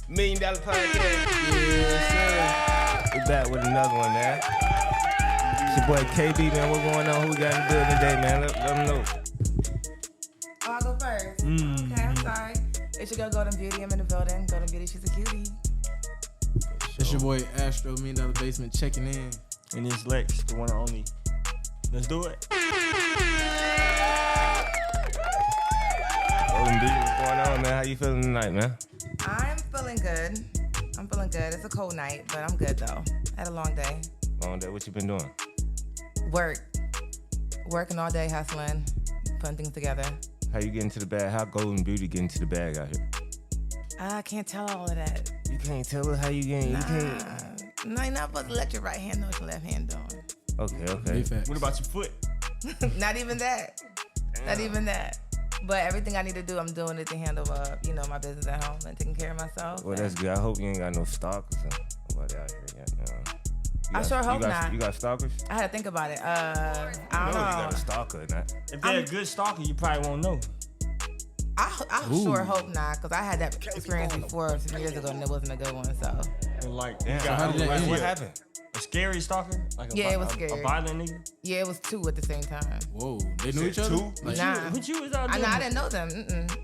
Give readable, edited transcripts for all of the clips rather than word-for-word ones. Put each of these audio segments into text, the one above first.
$1 Million Podcast. Yeah, sir. We're back with another one, man. It's your boy KB, man. What's going on? Who we got in the building today, man? Let them know. Oh, I'll go first. Okay, I'm sorry. It's your girl Golden Beauty. I'm in the building. Golden Beauty, she's a cutie. It's your boy Astro, $1 Million Basement, checking in. And it's Lex, the one and only. Let's do it. Golden Beauty, what's going on, man? How you feeling tonight, man? I'm feeling good. It's a cold night, but I'm good though. I had a long day. Long day. What you been doing? Working all day, hustling, putting things together. How you getting to the bag? How Golden Beauty getting to the bag out here? I can't tell all of that. You can't tell us how you getting. Nah. You can't. No, you're not supposed to let your right hand know what your left hand doing. Okay. What about your foot? Not even that. Damn. Not even that. But everything I need to do, I'm doing it to handle, my business at home and taking care of myself. Well, that's good. I hope you ain't got no stalkers or nobody out here yet. I sure hope not. You got stalkers? I had to think about it. I don't know. You got a stalker or not. If they're a good stalker, you probably won't know. I sure hope not, because I had that experience before some years ago and it wasn't a good one. So. Like, What happened? A scary stalker? Like it was scary. A violent nigga? Yeah, it was two at the same time. Whoa, they knew each other? Two? Nah. What you was out doing? I didn't know them.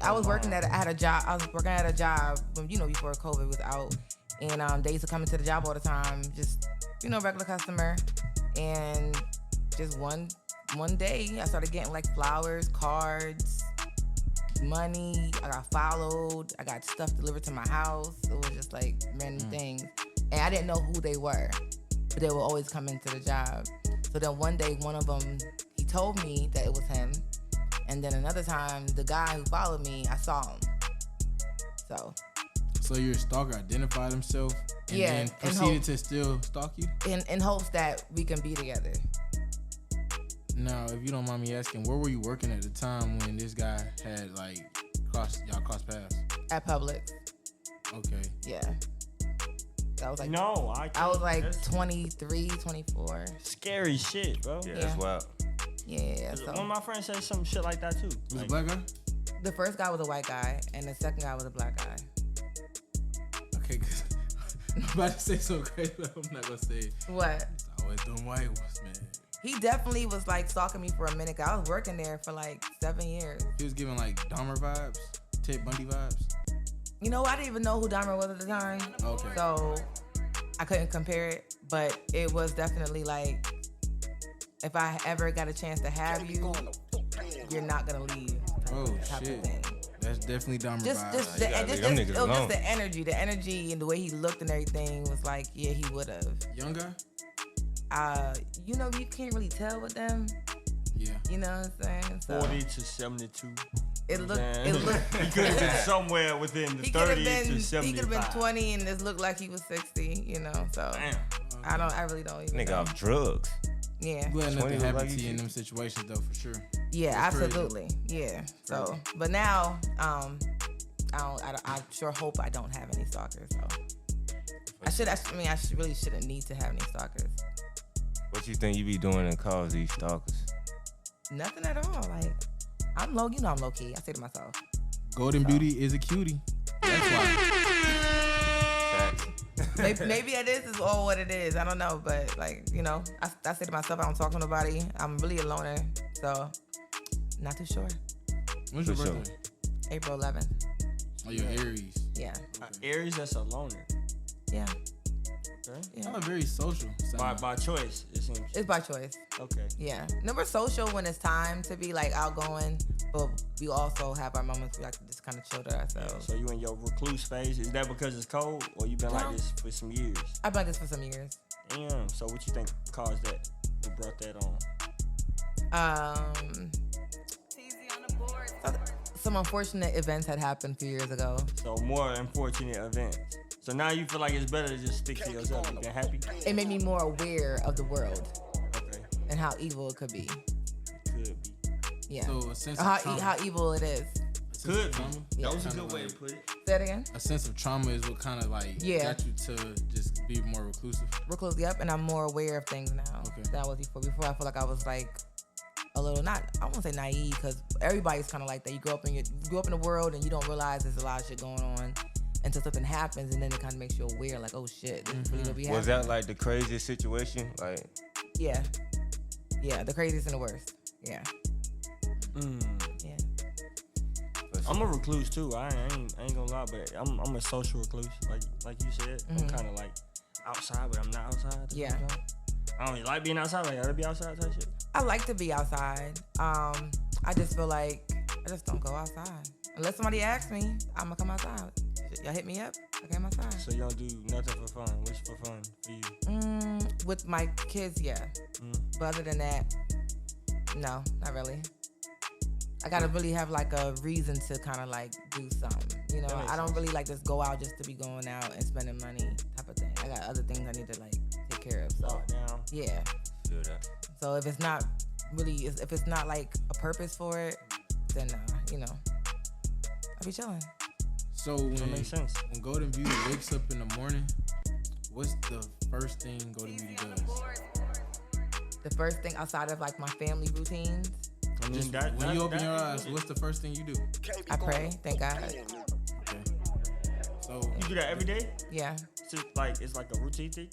I was working I had a job. I was working at a job when, before COVID was out. And they used to come into the job all the time, just, regular customer. And just one day, I started getting like flowers, cards, money. I got followed. I got stuff delivered to my house. It was just like random things. And I didn't know who they were, but they would always come into the job. So then one day, one of them, he told me that it was him. And then another time, the guy who followed me, I saw him. So your stalker identified himself and then proceeded to still stalk you? In hopes that we can be together. Now, if you don't mind me asking, where were you working at the time when this guy had y'all crossed paths? At Publix. Okay. Yeah. I was like, no, I was like 23, 24. Scary shit, bro. Yeah, that's wild. Yeah. So one of my friends said some shit like that too. Was it a black guy? The first guy was a white guy, and the second guy was a black guy. Okay, cause I'm about to say something crazy, but I'm not gonna say it. What? It's always them white ones, man. He definitely was like stalking me for a minute. 'Cause I was working there for like 7 years. He was giving like Dahmer vibes, Ted Bundy vibes. I didn't even know who Dahmer was at the time. Okay. So I couldn't compare it, but it was definitely like, if I ever got a chance to have you, you're not gonna leave. Oh type shit. Of thing. That's definitely Dahmer Just vibes. it was just the energy and the way he looked and everything was like, yeah, he would have. Young guy? You can't really tell with them. Yeah. You know what I'm saying? So 40 to 72. It looked. He could have been somewhere within the 30 to 75. He could have been 20 and this looked like he was 60. So damn. I really don't even. Nigga know. off drugs. Yeah. Glad nothing 20 happened like to you you. in them situations though, for sure. Yeah, That's absolutely. crazy. Yeah. So, but now, I sure hope I don't have any stalkers. So I really shouldn't need to have any stalkers. What you think you be doing to cause these stalkers? Nothing at all. Like, I'm low key. I say to myself. Golden Beauty is a cutie. That's why. Maybe it is all what it is. I don't know, but I say to myself, I don't talk to nobody. I'm really a loner, so not too sure. When's your For sure. birthday? April 11th. Oh, you're Aries. Yeah. Aries, that's a loner. Yeah. Okay. Yeah. Kind of very social. By choice, it seems. It's by choice. Okay. Yeah. We're social when it's time to be like outgoing, but we also have our moments where we like to just kind of chill to ourselves. So you in your recluse phase? Is that because it's cold, or you been like this for some years? I've been like this for some years. Damn. So what you think caused that? What brought that on? Some unfortunate events had happened a few years ago. So more unfortunate events. So now you feel like it's better to just stick to yourself. You been happy? It made me more aware of the world Okay. and how evil it could be. Could be. Yeah. So a sense of trauma. How evil it is. A sense Could of be. trauma? Yeah. That was a Kinda good way like- to put it. Say that again? A sense of trauma is what kind of got you to just be more reclusive. Recluse, yep, and I'm more aware of things now Okay. than I was before. Before I feel like I was like a little I won't say naive, because everybody's kind of like that. You grow up in the world and you don't realize there's a lot of shit going on, until something happens, and then it kind of makes you aware, like, oh shit, this is really what we have. Was that like the craziest situation? Like, Yeah, the craziest and the worst. Yeah. Yeah. I'm a recluse too. I ain't gonna lie, but I'm a social recluse. Like you said, I'm kind of like outside, but I'm not outside. Yeah. I don't really like being outside. Like, I gotta be outside type shit. I like to be outside. I just feel like I just don't go outside unless somebody asks me. I'm gonna come outside. Y'all hit me up. I came outside. So you don't do nothing for fun. What's for fun for you? With my kids, yeah. But other than that, no, not really. I gotta really have like a reason to kind of like do something. You know, I don't really like just go out just to be going out and spending money type of thing. I got other things I need to like take care of. So Lockdown. yeah. feel that. So if it's not really, if it's not like a purpose for it, then you know, I'll be chilling. So That makes sense. when Golden Beauty wakes up in the morning, what's the first thing Golden Beauty does? The first thing outside of like my family routines, I mean, Just that, when that, you open that- your eyes, what's the first thing you do? I pray, thank God. Okay. So You do that every day? Yeah. It's like a routine thing?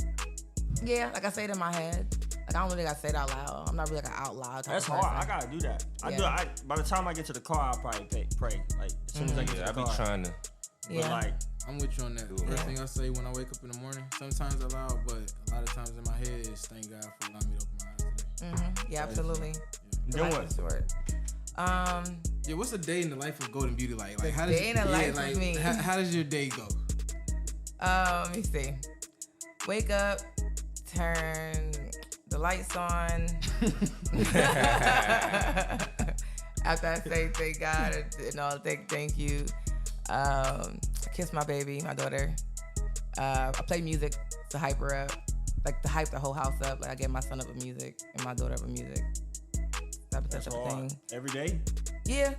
Yeah, like I say it in my head. Like I don't really gotta say it out loud. I'm not really like an out loud type That's of hard. I person. gotta do that. Yeah. By the time I get to the car, I'll probably pray. Like, as soon as I get Yeah, to I the be car. trying to. Yeah. But like, I'm with you on that. First thing I say when I wake up in the morning, sometimes aloud, but a lot of times in my head is thank God for allowing me to open my eyes today. Yeah, absolutely. then Life what? is short. Yeah, what's a day in the life of Golden Beauty like? Like The how does day in the life of like, me. How does your day go? Let me see. Wake up, turn the lights on. After I say thank God and all, thank you. Kiss my baby, my daughter. I play music to hype her up, like to hype the whole house up. Like I get my son up with music and my daughter up with music. Type That's of hard. thing. Every day? Yeah,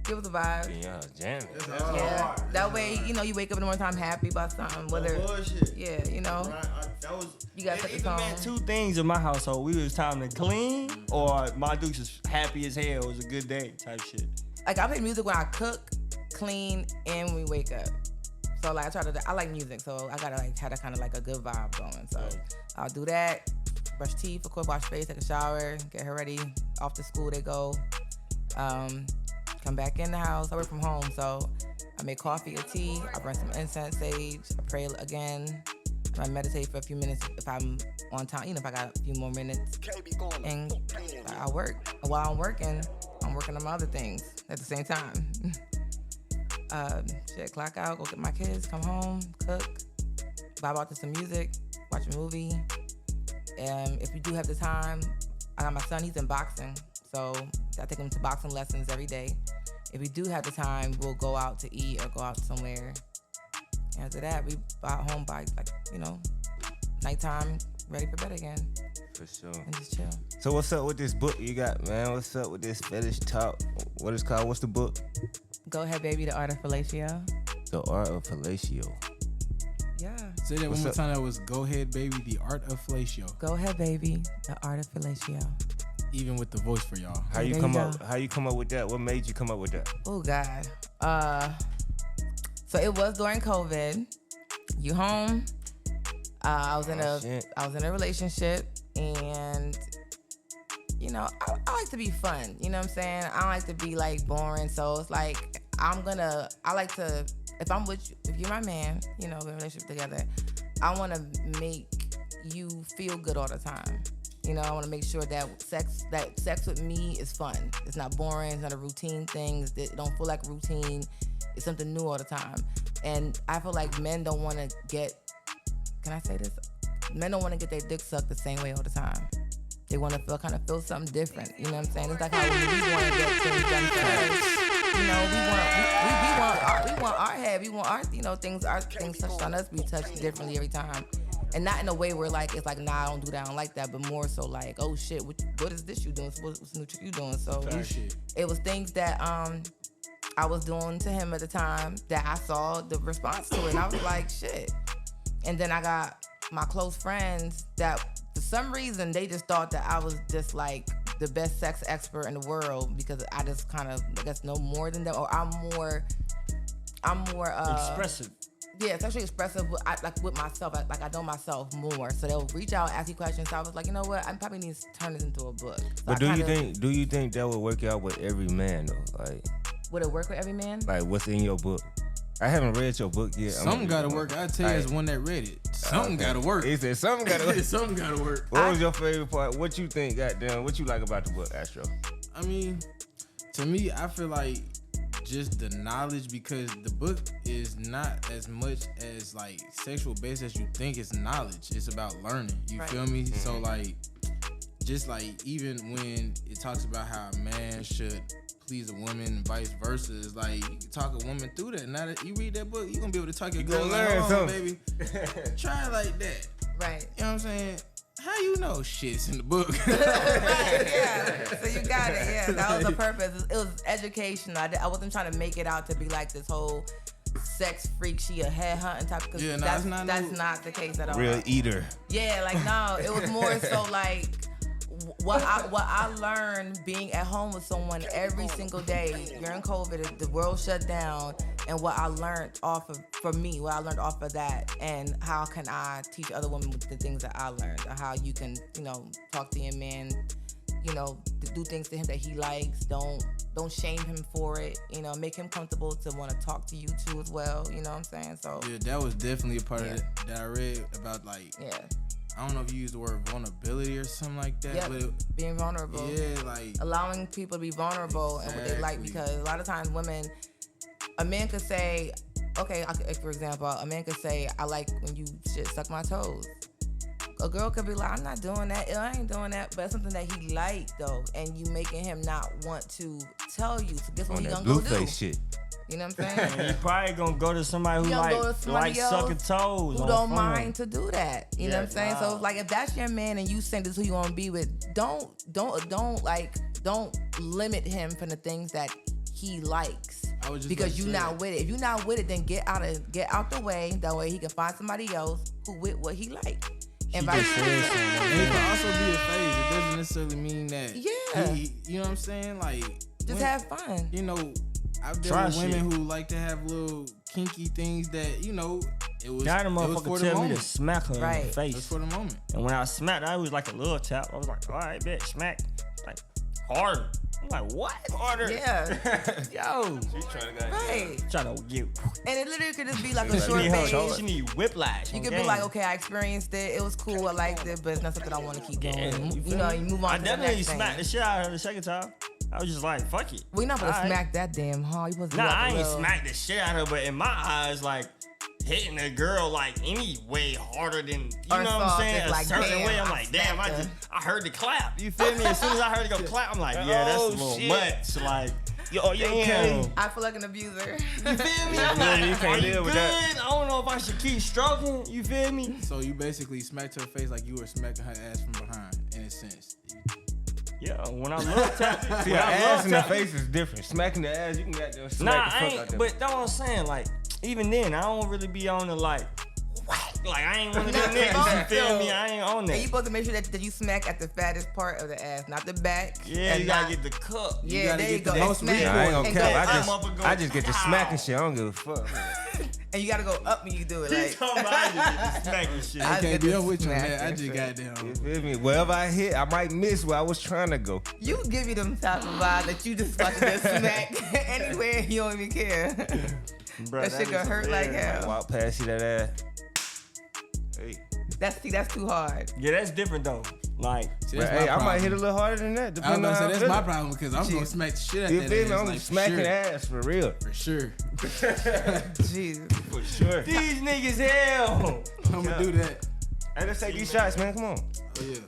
give us a vibe. Yeah, jamming. Yeah, that way you know you wake up in the morning time happy about something. Whether bullshit. yeah, you know That was. you gotta set the It tone. meant two things in my household. We was time to clean, or my Dukes was happy as hell. It was a good day type shit. Like I play music when I cook, clean, and when we wake up. So like I like music, so I gotta like have that kind of like a good vibe going. So I'll do that. Brush teeth, of course, wash face, take a shower, get her ready. Off to school they go. Come back in the house. I work from home, so I make coffee or tea. I burn some incense, sage. I pray again. I meditate for a few minutes if I'm on time. You know, if I got a few more minutes, and I work. While I'm working on my other things at the same time. Clock out, go get my kids, come home, cook, vibe out to some music, watch a movie. If we do have the time, I got my son, he's in boxing, so I take him to boxing lessons every day. If we do have the time, we'll go out to eat or go out somewhere. After that, we out home by nighttime, ready for bed again, For sure. and just chill. So what's up with this book you got, man? What's up with this fetish talk? What is called? What's the book? Go ahead, baby, The Art of Fellatio. The Art of Fellatio. Yeah. Say that What's one more up? time. That was Go Ahead Baby, The Art of Fellatio. Go ahead, baby, The Art of Fellatio. Even with the voice for y'all. How you There come you up? go. How you come up with that? What made you come up with that? Oh God. So it was during COVID. You home? I was in shit. a relationship, and I like to be fun. You know what I'm saying? I don't like to be like boring. So it's like I like to, if I'm with you, if you're my man, we're in a relationship together, I want to make you feel good all the time. I want to make sure that sex with me is fun. It's not boring. It's not a routine thing. It don't feel like routine. It's something new all the time. And I feel like men don't want to get, can I say this? Men don't want to get their dick sucked the same way all the time. They want to feel something different. You know what I'm saying? It's like how we want to get things done first. We want our head. We want our things touched on us be touched differently every time. And not in a way where like it's like, nah, I don't do that, I don't like that, but more so like, oh shit, what is this you doing? What's the new trick you doing? So it was things that I was doing to him at the time that I saw the response to it, and I was like, shit. And then I got my close friends that for some reason they just thought that I was just like the best sex expert in the world because I just kind of, I guess, know more than them, or I'm more I'm more expressive. Yeah, sexually expressive. With myself. I know myself more. So they'll reach out, ask you questions. So I was like, you know what? I probably need to turn this into a book. So But do you think that would work out with every man though? Like, would it work with every man? like what's in your book? I haven't read your book yet. Something gotta work. I tell you, as one that read it, something gotta work. He said something gotta work. Something gotta work. What was your favorite part? What you think? Goddamn, what you like about the book, Astro? I mean, to me, I feel like just the knowledge, because the book is not as much as like sexual based as you think. It's knowledge. It's about learning. You feel me? Mm-hmm. So like, just like even when it talks about how a man should please a woman and vice versa, it's like you can talk a woman through that. Now that you read that book, you're gonna be able to talk your girl like, oh, baby, try it like that. Right. You know what I'm saying? How you know shit's in the book? Right, yeah. So you got it, yeah. That was the purpose. It was educational. I wasn't trying to make it out to be like this whole sex freak, she a headhunting type, because that's not the case at all. Real eater. Yeah, like no, it was more so like what I learned being at home with someone every single day during COVID. The world shut down, and what I learned what I learned off of that, and how can I teach other women with the things that I learned, and how you can, talk to your man, do things to him that he likes. Don't shame him for it. Make him comfortable to want to talk to you too as well. You know what I'm saying? So yeah, that was definitely a part of it that I read about, like, I don't know if you use the word vulnerability or something like that. Yeah, but being vulnerable. Yeah, like allowing people to be vulnerable and what they like, because a lot of times a man could say, okay, for example, a man could say, I like when you suck my toes. A girl could be like, I'm not doing that. I ain't doing that. But it's something that he liked though, and you making him not want to tell you. So guess what he gonna go do? Shit. You know what I'm saying? You probably gonna go to somebody who like sucking toes. Who don't mind to do that. You know what I'm saying? So like, if that's your man and you think this is who you want to be with, don't limit him from the things that he likes. Because you're not with it. If you're not with it, then get out the way. That way he can find somebody else who with what he like. And vice versa. And it can also be a phase. It doesn't necessarily mean that. Yeah. You know what I'm saying? Like, just have fun. I've dealt with women who like to have little kinky things that, it was for the tell me moment. to smack her in the face. It was for the moment. And when I smacked, I was like a little tap. I was like, all right, bet, smack. Like, harder. I'm like, what? Harder? Yeah. Yo. She's trying to Trying to get. And it literally could just be like a short phase. She need whiplash. You could be like, okay, I experienced it. It was cool. I liked it, but it's not something I want to keep doing. You move on to the next thing. I definitely smacked the shit out of her the second time. I was just like, fuck it. We're not gonna smack that damn hard. I ain't smacked the shit out of her, but in my eyes, like, hitting a girl like any way harder than, you know what I'm saying? A certain way. I'm like, damn, I heard the clap. You feel me? As soon as I heard it go clap, I'm like, yeah, that's a little much. Like, yo, you okay? I feel like an abuser. You feel me? I'm like, you can't live with that. I don't know if I should keep stroking. You feel me? So you basically smacked her face like you were smacking her ass from behind, in a sense. Yeah, when I love tap. See, ass in the face is different. Smacking the ass, you can get them smack the fuck out there. But that's what I'm saying. Like, even then, I don't really be on the like, whack. Like, I ain't one of them niggas. You feel me? I ain't on that. And you supposed to make sure that you smack at the fattest part of the ass, not the back. Yeah, you gotta get the cup. Yeah, there you go. The most I ain't gonna cap. I just get the smacking shit. I don't give a fuck. And you gotta go up when you do it. Like, I just smacking shit. I can't be up with you, man. I just got down. You feel me? Wherever I hit, I might miss where I was trying to go. You give me them type of vibe that you just fucking just smack anywhere. You don't even care. Bruh, that shit gonna hurt like hell. Walk past you that ass. Hey. That's too hard. Yeah, that's different though. Like, I might hit a little harder than that. I was gonna say that's my problem, because I'm gonna smack the shit out of that ass. You feel me? I'm like, smacking ass for real. For sure. Jesus. For sure. These niggas hell. I'm gonna do that. Hey, let's take these shots, man. Come on. Oh yeah.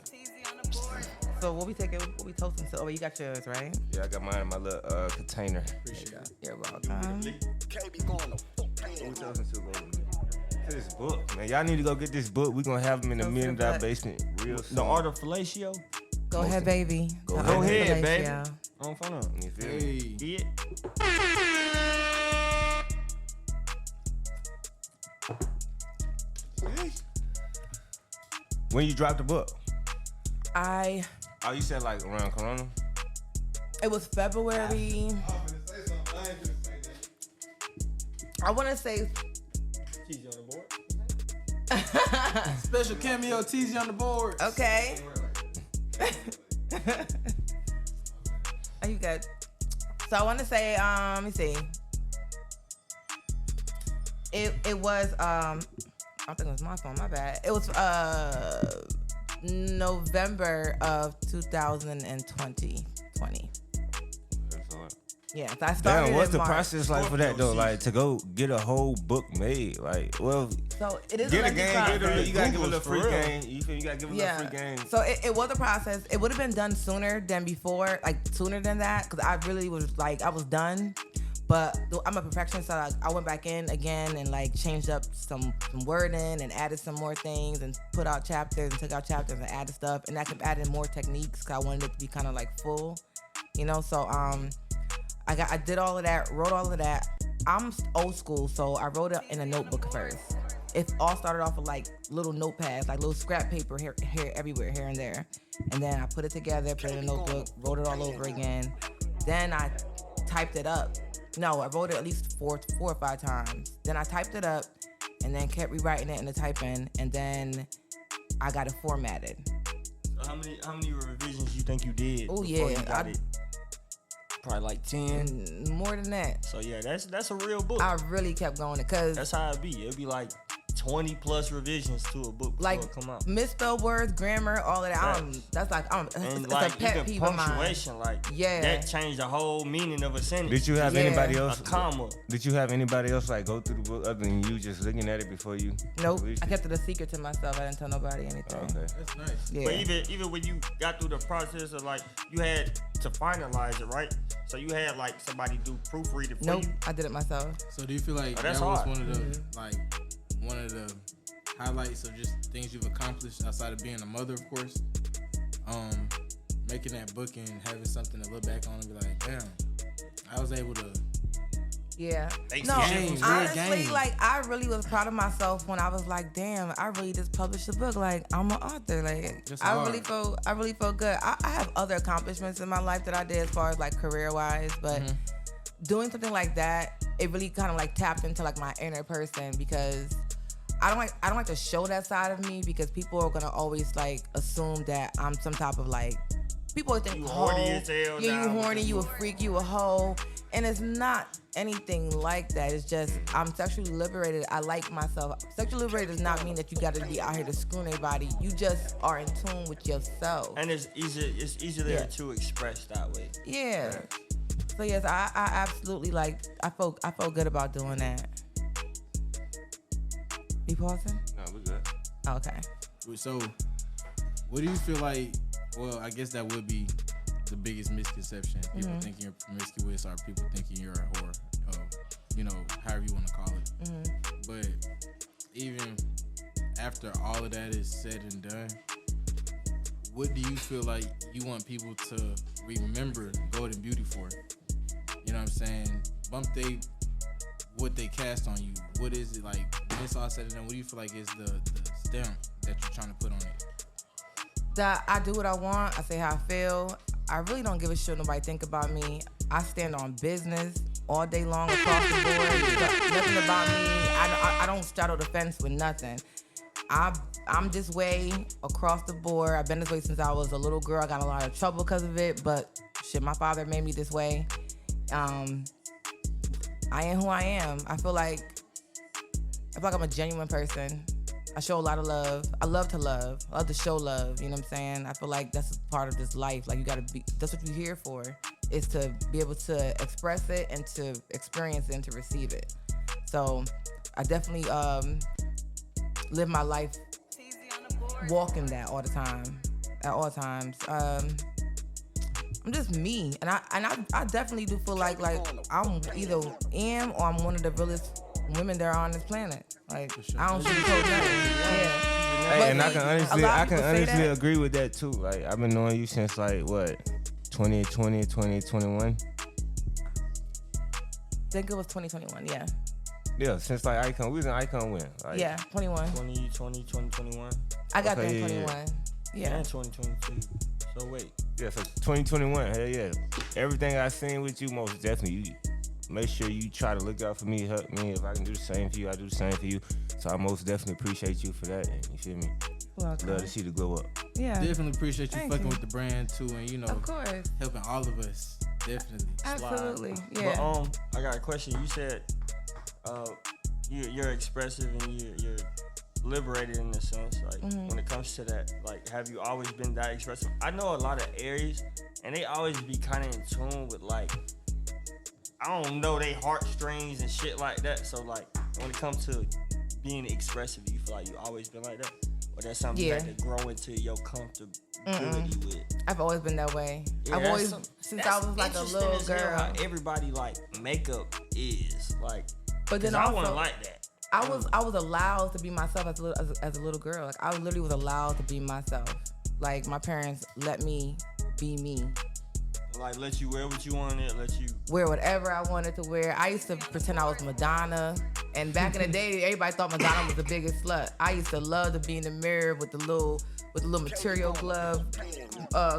So what we toasting to? Oh, you got yours, right? Yeah, I got mine in my little container. Appreciate it. You're welcome. What we toasting to, baby? To this book, man. Y'all need to go get this book. We're gonna have them in the $1 Million Basement real soon. The Art of Fellatio. Go ahead, baby. Go ahead, baby. On phone up. You feel me? Yeah. When you dropped the book? Oh, you said like around Corona? It was February. I want to say. Cheesy on the board. Special cameo, Teasy on the board. Okay. Are you good? So I want to say, let me see. It was I think it was my phone. My bad. It was November of 2020. Yeah, so I started. Damn, what's in the March. process like for that though? Like to go get a whole book made? Like, well, So it is get a a game, you gotta give a little free real. game. You feel you gotta give a little free game. So it was a process. It would have been done sooner than before, like sooner than that, because I really was like I was done. But I'm a perfectionist, so I went back in again and like changed up some wording and added some more things and put out chapters and took out chapters and added stuff, and I kept adding more techniques because I wanted it to be kind of like full, you know. So I did all of that, wrote all of that. I'm old school, so I wrote it in a notebook first. It all started off with like little notepads, like little scrap paper here everywhere, here and there. And then I put it together, put it in a notebook, wrote it all over again. Then I typed it up. No, I wrote it at least four or five times. Then I typed it up and then kept rewriting it in the typing, and then I got it formatted. So how many revisions you think you did? Oh before yeah, you got it? Probably like 10. More than that. So yeah, that's a real book. I really kept going because That's how it be. It'd be like 20 plus revisions to a book before like it come out. misspelled words, grammar, all of that. Right. That's like it's like a pet even peeve of mine. punctuation, like Yeah. that changed the whole meaning of a sentence. Did you have Yeah. anybody a else? comma? Did you have anybody else like go through the book other than you just looking at it before you? Nope. released I it? kept it a secret to myself. I didn't tell nobody anything. Okay. That's nice. Yeah. But even when you got through the process of like you had to finalize it, right? So you had like somebody do proofread it for Nope. you. I did it myself. So do you feel like Oh, that that's was hard. one of the one of the highlights of just things you've accomplished outside of being a mother, of course? Making that book and having something to look back on and be like, damn, I was able to. Yeah. Thanks No, to James. honestly, Game. like I really was proud of myself when I was like, damn, I really just published a book. Like I'm an author. Like That's I hard. really felt good. I have other accomplishments in my life that I did as far as like career wise, but doing something like that, it really kind of like tapped into like my inner person, because I don't like to show that side of me, because people are gonna always like assume that I'm some type of like, people always think You hoe. horny as hell Yeah, you now. horny, you a freak, you a hoe. And it's not anything like that. It's just I'm sexually liberated. I like myself. Sexually liberated does not mean that you got to be out here to screw anybody. You just are in tune with yourself. And it's easier Yeah. to express that way. Yeah. So yes, I absolutely like. I felt good about doing that. You pausing? No, we good. Oh, okay. So, what do you feel like? Well, I guess that would be the biggest misconception. People thinking you're promiscuous, or people thinking you're a whore. However you want to call it. But even after all of that is said and done, what do you feel like you want people to remember Golden Beauty for? You know what I'm saying? What they cast on you. What is it like? When it's all said and done, what do you feel like is the stamp that you're trying to put on it? That I do what I want. I say how I feel. I really don't give a shit what nobody think about me. I stand on business all day long across the board. Nothing about me. I don't straddle the fence with nothing. I'm this way across the board. I've been this way since I was a little girl. I got in a lot of trouble because of it, but shit, my father made me this way. I am who I am. I feel like I'm a genuine person. I show a lot of love. I love to love. I love to show love. You know what I'm saying? I feel like that's a part of this life. Like that's what you're here for, is to be able to express it and to experience it and to receive it. So I definitely live my life walking that all the time, at all times. I'm just me, and I definitely do feel like I'm either am or I'm one of the realest women there are on this planet. Like For sure. I don't sugarcoat nothing. Yeah. Hey, But and I see, can a honestly, lot of I can people say honestly that. agree with that too. Like I've been knowing you since like what, 2020, 2021. I think it was 2021. Yeah. Yeah, since like Icon, we was in Icon when? Like, Yeah. 21. 2020, 2021, I got Okay, there in yeah, 21. Yeah. and 2022. So wait. Yeah, so 2021. Hell yeah. Everything I seen with you, most definitely, you make sure you try to look out for me, help me. If I can do the same for you, I do the same for you. So I most definitely appreciate you for that. And you feel me? Welcome. Love to see the glow up. Yeah. Definitely appreciate you Thank fucking you. with the brand too, and you know, Of course. helping all of us. Definitely. Absolutely. Yeah. But I got a question. You said you're expressive and you're liberated in a sense. Like when it comes to that, like have you always been that expressive? I know a lot of Aries, and they always be kind of in tune with like I don't know they heartstrings and shit like that. So like when it comes to being expressive, you feel like you always been like that, or that's something you had to grow into your comfortability with? I've always been that way. Yeah, I've always since I was like a interesting little as hell girl. how everybody like makeup is like, But then I also, wasn't like that. I was allowed to be myself as a little girl. Like I literally was allowed to be myself. Like my parents let me be me. Like let you wear what you wanted, let you Wear whatever I wanted to wear. I used to pretend I was Madonna. And back in the day, everybody thought Madonna was the biggest slut. I used to love to be in the mirror with the little material glove,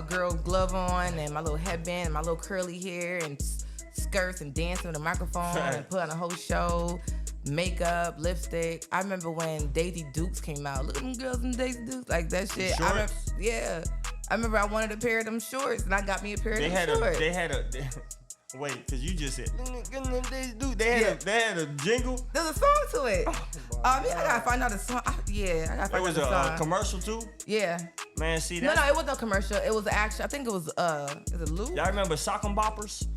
girl glove on, and my little headband, and my little curly hair, and skirts, and dancing with a microphone, and put on a whole show. Makeup, lipstick. I remember when Daisy Dukes came out. Look at them girls in Daisy Dukes, like that shit. I remember I wanted a pair of them shorts, and I got me a pair of them shorts. Wait, cause you just said they had a jingle. There's a song to it. I gotta find out the song. I gotta find out the song. It was a commercial too. Yeah. Man, see that? No, it wasn't a commercial. It was actually. I think it was. Is it Lou? Y'all remember Sock 'em Boppers?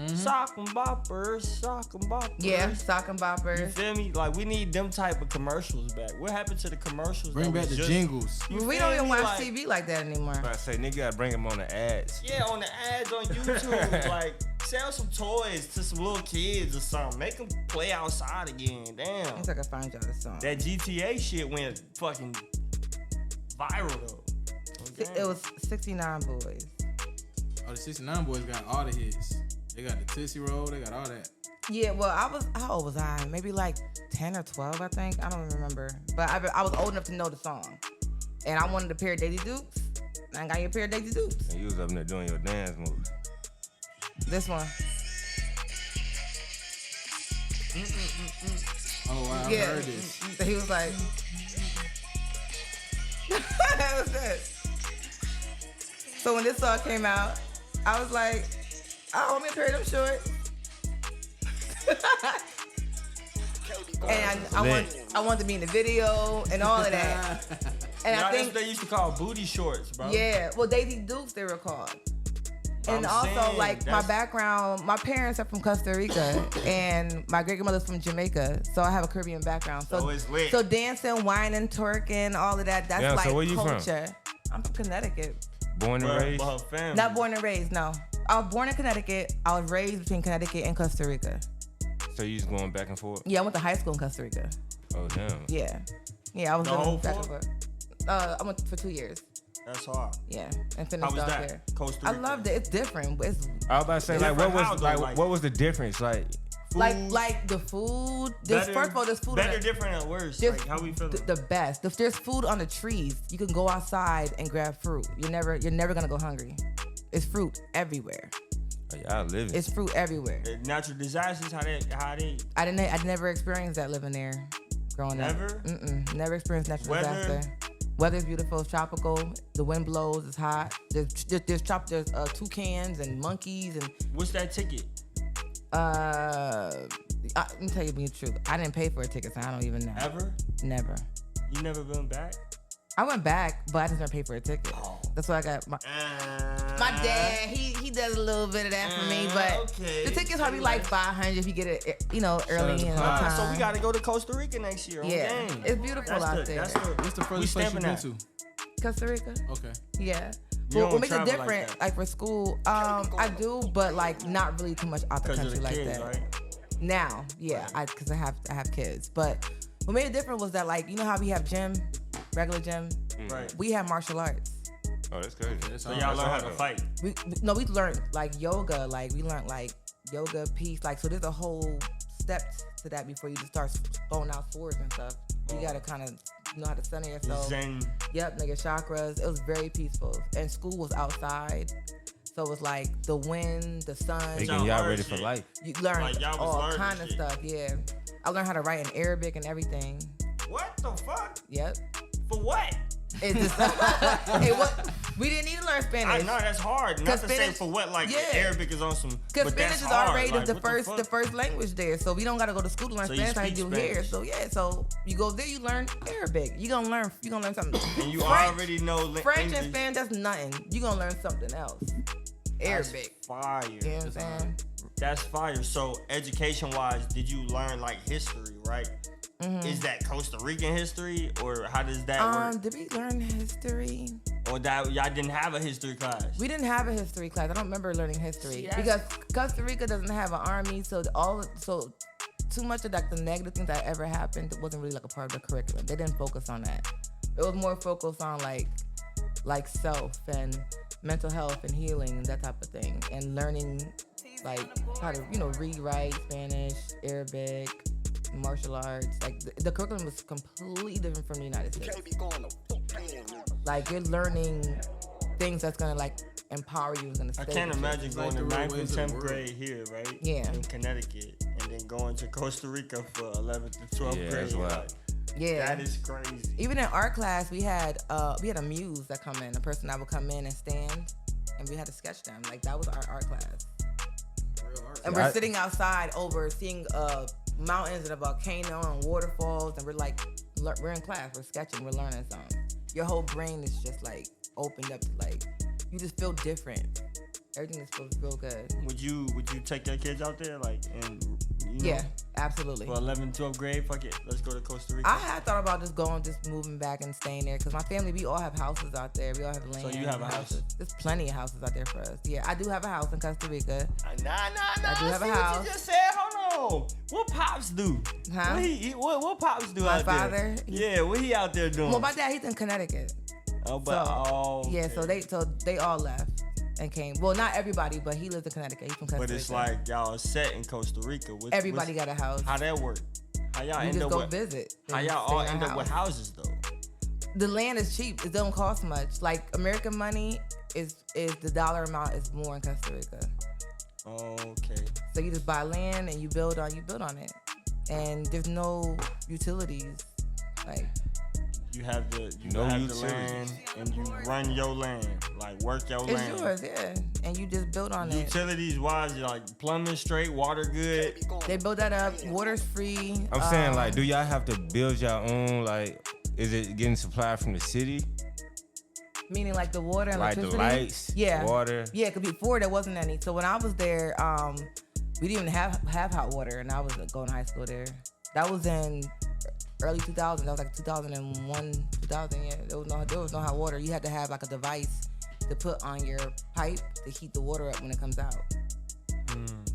Sock 'em Boppers, Sock 'em Boppers. Yeah, Sock 'em You Boppers. feel me? Like we need them type of commercials back. What happened to the commercials? Bring back the jingles. We don't even watch TV like that anymore. I say nigga gotta bring them on the ads. Yeah, on the ads on YouTube. Like sell some toys to some little kids or something. Make them play outside again. Damn. I think I can find y'all the song. That GTA shit went fucking viral though. It was 69 Boys. Oh, the 69 Boys got all the hits. They got the Tootsie Roll. They got all that. Yeah, well, how old was I? Maybe like 10 or 12, I think. I don't remember. But I was old enough to know the song. And I wanted a pair of Daisy Dukes. And I got you a pair of Daisy Dukes. And you was up there doing your dance moves. This one. Oh, wow, I heard this. So he was like, that was it. So when this song came out, I was like, I want me a pair of them shorts. And I want to be in the video and all of that. And I think they used to call booty shorts, bro. Yeah, well, Daisy Dukes they were called. And also, like, my background, my parents are from Costa Rica, and my great-grandmother's from Jamaica, so I have a Caribbean background. So it's lit. So dancing, whining, twerking, all of that, that's like so where you culture. I'm from Connecticut. Born and raised? Her family. Not born and raised, no. I was born in Connecticut. I was raised between Connecticut and Costa Rica. So you just going back and forth? Yeah, I went to high school in Costa Rica. Oh, damn. Yeah. Yeah, I was The whole living back and four? forth. I went for 2 years. That's hard. Yeah, and How finished was off that? there. Costa I Rica. loved it. It's different. It's I was about to say, like, what Different how, was though? like, Like- what was the difference? Like, like the food. First of all, there's food. Better, on the, different, or worse? there's Like, how we feeling? the best. There's food on the trees. You can go outside and grab fruit. You're never gonna go hungry. It's fruit everywhere. oh, y'all living. It's fruit everywhere. The natural disasters, how they I never experienced that living there, growing Never? up. Never experienced natural Weather? disaster. Weather's beautiful. It's tropical. The wind blows. It's hot. There's toucans and monkeys and. What's that ticket? Let me tell you the truth. I didn't pay for a ticket, so I don't even know. Ever? Never. You never been back? I went back, but I just didn't pay for a ticket. That's why I got my dad. He does a little bit of that for me, but okay. the ticket's probably like $500 if you get it, early in the time. So we gotta go to Costa Rica next year. Yeah, Dang. it's beautiful out there. What's the furthest place you've been to? Costa Rica. Okay. Yeah. You What don't makes it travel like different, that. like for school, I do, but like not really too much out the Because of country the like kids, that. right? Now, yeah, because I have kids. But what made it different was that, like, you know how we have gym, regular gym. Right. We have martial arts. oh, that's crazy. So y'all learn how to fight. We learned like yoga. Like we learned like yoga, peace. Like so, there's a whole steps to that before you just start throwing out swords and stuff. You gotta kind of know how to center yourself. Zen. Yep, nigga, chakras. It was very peaceful, and school was outside. So it's like the wind, the sun. Making y'all ready for life. You learn Like, all kind of stuff. Yeah, I learned how to write in Arabic and everything. What the fuck? Yep. For what? It's just, we didn't need to learn Spanish. I know that's hard. Not to say Spanish, for what, like yeah. Arabic is on some. Because Spanish is already like, the first language there, so we don't gotta go to school to learn So you Spanish like speak you do here. Spanish. So yeah, so you go there, you learn Arabic. You gonna learn something. And you French, already know French English. and Spanish. That's nothing. You gonna learn something else. Arabic. That's fire. You know what I'm saying? That's fire. So education-wise, did you learn like history, right? Mm-hmm. Is that Costa Rican history, or how does that work? Did we learn history? Or that y'all didn't have a history class? We didn't have a history class. I don't remember learning history See, because Costa Rica doesn't have an army, so too much of like the negative things that ever happened wasn't really like a part of the curriculum. They didn't focus on that. It was more focused on like self and mental health and healing and that type of thing, and learning like how to read, write, Spanish, Arabic, martial arts. Like the curriculum was completely different from the United States. Like you're learning things that's gonna like empower you. Gonna stay. I can't imagine going to 9th and 10th grade here, right? Yeah. In Connecticut, and then going to Costa Rica for 11th and 12th Yeah, grade. that's wild. Like, Yeah. that is crazy. Even in art class, we had a muse that come in, a person that would come in and stand, and we had to sketch them. Like that was our art class. And we're sitting outside overseeing mountains and a volcano and waterfalls, and we're in class, we're sketching, we're learning something. Your whole brain is just like opened up to like, you just feel different. Everything just feels real good. Would you take your kids out there, like, and Yeah, absolutely. For 11th, 12th grade, fuck it, let's go to Costa Rica. I had thought about just moving back and staying there because my family, we all have houses out there. We all have land. So you have a house? There's plenty of houses out there for us. Yeah, I do have a house in Costa Rica. Nah. I do have a See house. what you just said? Hold on. What Pops do? Huh? What Pops do My out father, there? Yeah, what he out there doing? Well, my dad, he's in Connecticut. Oh, but Yeah, okay. so they all left and came. Well, not everybody, but he lives in Connecticut. He's from Costa Rica. But it's like y'all are set in Costa Rica. Everybody got a house. How that work? How y'all You end just up go with? visit. How and y'all stay all in a end up with house. houses though? The land is cheap. It don't cost much. Like American money is the dollar amount is more in Costa Rica. Okay. So you just buy land and you build on it. And there's no utilities. Like You have the utilities. land and you run your land, like work your it's land. yours, yeah. And you just build on it. Utilities wise, like plumbing straight, water good. They build that up. Water's free. I'm saying, like, do y'all have to build your own? Like, is it getting supplied from the city? Meaning like the water and Like the electricity? lights, Yeah. water? Yeah, because before there wasn't any. So when I was there, we didn't even have hot water, and I was going to high school there. That was in early 2000. That was like 2001, 2000. Yeah, there was no hot water. You had to have like a device to put on your pipe to heat the water up when it comes out.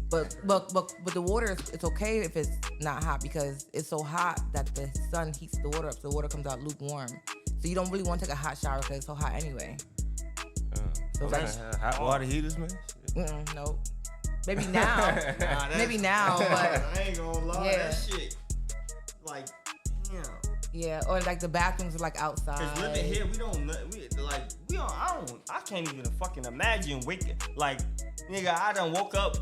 But the water, it's okay if it's not hot because it's so hot that the sun heats the water up, so the water comes out lukewarm. So you don't really want to take a hot shower because it's so hot anyway. So it's like, Hot water heaters, man. nope. Maybe now. Maybe now, but I ain't gonna lie, yeah. that shit. Like, damn. yeah, or like the bathrooms are like outside. Cause living here, I can't even fucking imagine waking. Like, nigga, I done woke up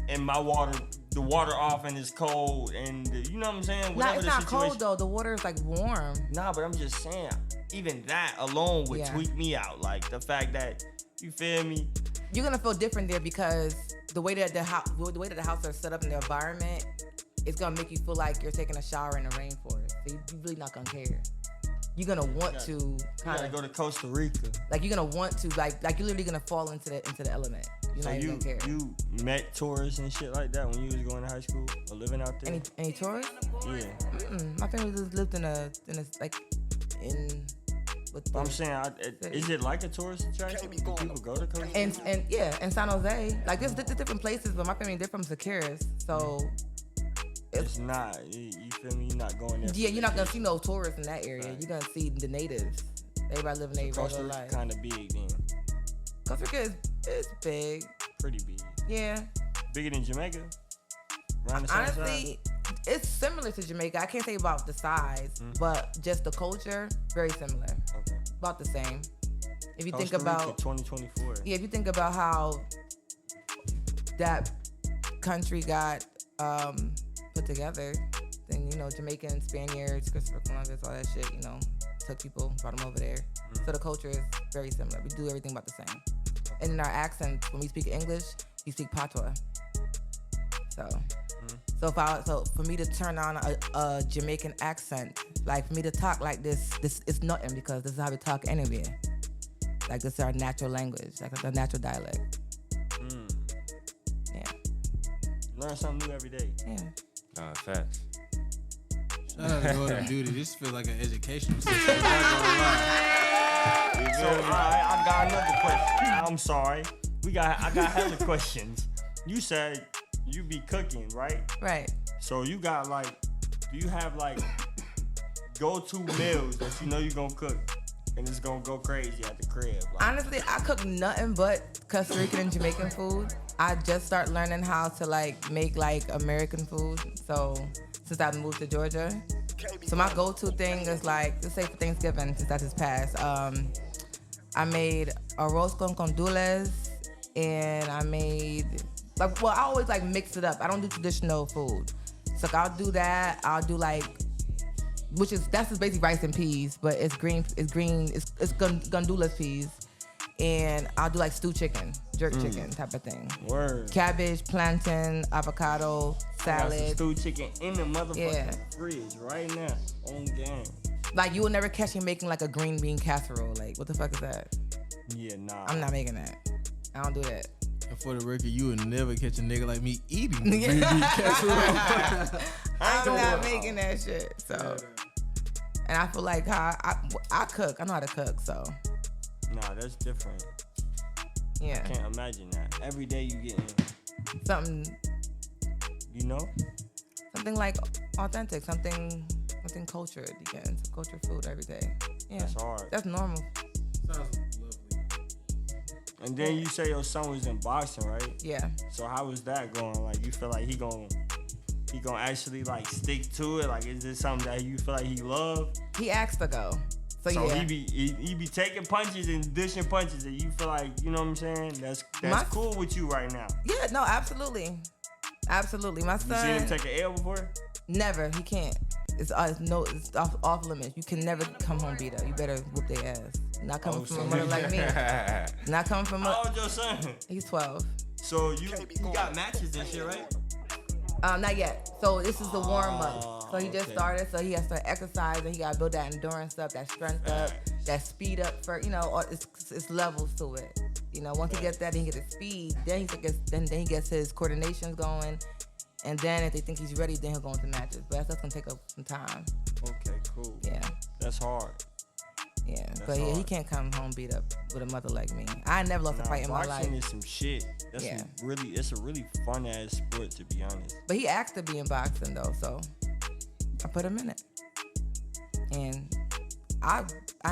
and the water off and it's cold and you know what I'm saying? Nah, it's not situation. cold though. The water is like warm. Nah, but I'm just saying, even that alone would Yeah. tweak me out. Like the fact that, you feel me? You're gonna feel different there because the way that the house are set up in the environment, it's gonna make you feel like you're taking a shower in the rainforest. So you really not gonna care. You're gonna want to You kind gotta of go to Costa Rica. like you're gonna want to like you're literally gonna fall into the element. You're So not even gonna care. you met tourists and shit like that when you was going to high school or living out there? Any tourists? Yeah. My family just lived in a with But I'm saying, is it like a tourist attraction? Do people go to Costa Rica? and yeah, in San Jose. Like there's different places, but my family they're from Securus, so It's not. You feel me? You're not going there. yeah, you're not gonna see no tourists in that area. You're gonna see the natives. Everybody living their Costa regular Rica life. kind of big then. Costa Rica is big. Pretty big. Yeah. Bigger than Jamaica? Around the same Honestly, it's similar to Jamaica. I can't say about the size, but just the culture, very similar. size? Okay. About the same. if you Costa think about Rica 2024. Yeah, if you think about how that country got put together, then Jamaicans, Spaniards, Christopher Columbus, all that shit, took people, brought them over there. So the culture is very similar. We do everything about the same. And in our accents, when we speak English, we speak patois. So for me to turn on a Jamaican accent, like for me to talk like this is nothing because this is how we talk anywhere. Like this is our natural language, like a natural dialect. Yeah. Learn something new every day. Yeah. Facts. Shout out to Golden Beauty. This feels like an educational system. I'm not gonna lie. So I got another question. I'm sorry. I got hella questions. You said you be cooking, right? Right. So you got do you have go-to meals that you know you're gonna cook and it's gonna go crazy at the crib? Honestly, I cook nothing but Costa Rican and Jamaican food. I just start learning how to make American food. So since I moved to Georgia, so my go-to thing is let's say for Thanksgiving, since that just passed. I made arroz con condules, and I made I always mix it up. I don't do traditional food, so I'll do that. I'll do that's just basically rice and peas, but it's green. It's gandules peas, and I'll do stew chicken, jerk chicken type of thing. Word. Cabbage, plantain, avocado, salad. I got some stew chicken in the motherfucking fridge right now on game. You will never catch me making a green bean casserole. What the fuck is that? Yeah, nah. I'm not making that. I don't do that. And for the record, you would never catch a nigga like me eating green bean casserole. I'm not making that shit. So, and I feel like how I cook. I know how to cook. So. Nah, that's different. Yeah. I can't imagine that. Every day you getting something. Something authentic. Something cultured. You get into cultured food every day. Yeah. That's hard. That's normal. Sounds lovely. And then you say your son was in boxing, right? Yeah. So how is that going? You feel like he gonna actually stick to it? Is this something that you feel like he love? He asked to go. So yeah. he be taking punches and dishing punches, and you feel like, you know what I'm saying? That's cool with you right now. Yeah, no, absolutely. Absolutely. My son. You seen him take an L before? Never. He can't. It's off limits. You can never come home beat up. You better whoop their ass. Not coming from a mother like me. Not coming from How old your son? He's 12. So you got matches and shit, right? Not yet. So this is the warm up. So he just started. So he has to exercise and he got to build that endurance up, that strength up, that speed up for it's levels to it. Once he gets that, then he gets the speed. Then he gets his coordinations going. And then if they think he's ready, then he'll go into matches. But that's gonna take up some time. Okay, cool. Yeah. That's hard. Yeah, but yeah, he can't come home beat up with a mother like me. I never lost a fight in my life. Boxing is some shit. It's a really fun ass sport, to be honest. But he asked to be in boxing though, so I put him in it. And I'm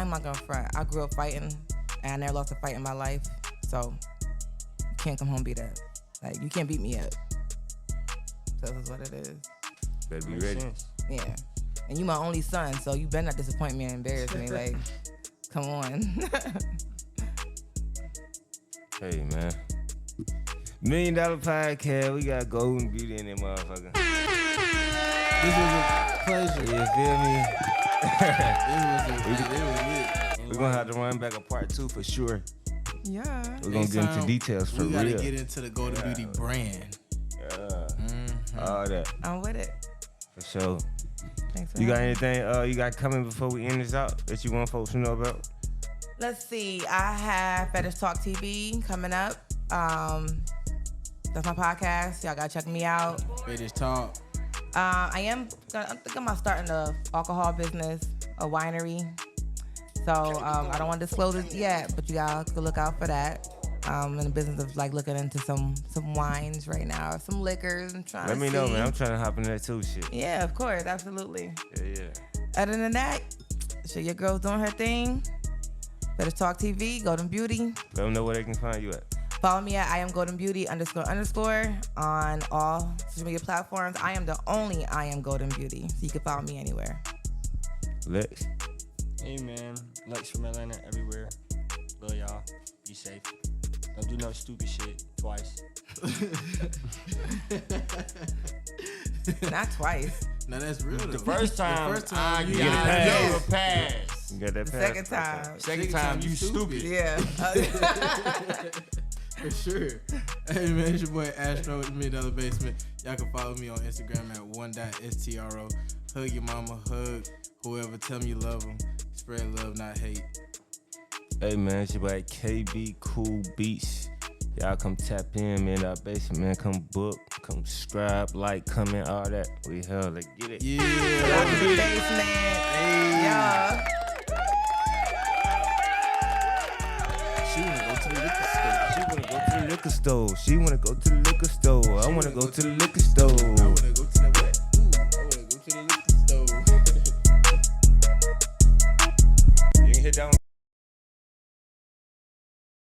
not gonna front. I grew up fighting, and I never lost a fight in my life. So you can't come home beat up. You can't beat me up. So this is what it is. Better be Makes ready. sense. Yeah. And you my only son, so you better not disappoint me and embarrass me. Come on. Hey, man. $1 Million Podcast. We got Golden Beauty in there, motherfucker. This was a pleasure. You feel me? It was lit. We're going to have to run back a part 2 for sure. Yeah. We're going to get into details for real. We got to real. get into the Golden Beauty brand. All that. I'm with it. For sure. Thanks for You got having me. anything you got coming before we end this out that you want folks to know about? Let's see. I have Fetish Talk TV coming up. That's my podcast. Y'all gotta check me out. Fetish Talk. I'm thinking about starting a alcohol business, a winery. So I don't want to disclose it yet, but you guys can look out for that. I'm in the business of looking into some wines right now, some liquors, and trying. Let to me see. know, man. I'm trying to hop in there too, shit. Yeah, of course, absolutely. Yeah. Other than that, shit, your girl's doing her thing. Fetish Talk TV, Golden Beauty. Let them know where they can find you at. Follow me at iamgoldenbeauty _ on all social media platforms. I am the only I Am Golden Beauty, so you can follow me anywhere. Lex. Hey, man. Lex from Atlanta, everywhere. Love y'all. Be safe. Don't do no stupid shit twice. Not twice. No, that's real. The first time you get a pass. You got that The pass. second time. Second time you stupid. Yeah. For sure. Hey man, it's your boy Astro with the $1 Basement. Y'all can follow me on Instagram at 1.stro. Hug your mama, hug whoever. Tell me you love them. Spread love, not hate. Hey man, it's your boy KB Cool Beats. Y'all come tap in, man. Our basement, man. Come book, come subscribe, like, comment, all that. We hell, let's get it. Yeah. Love the basement. Hey. Yeah. She wanna go to the liquor store. She wanna go to the liquor store. She wanna go to the liquor store. I wanna go to the liquor store. I wanna go to the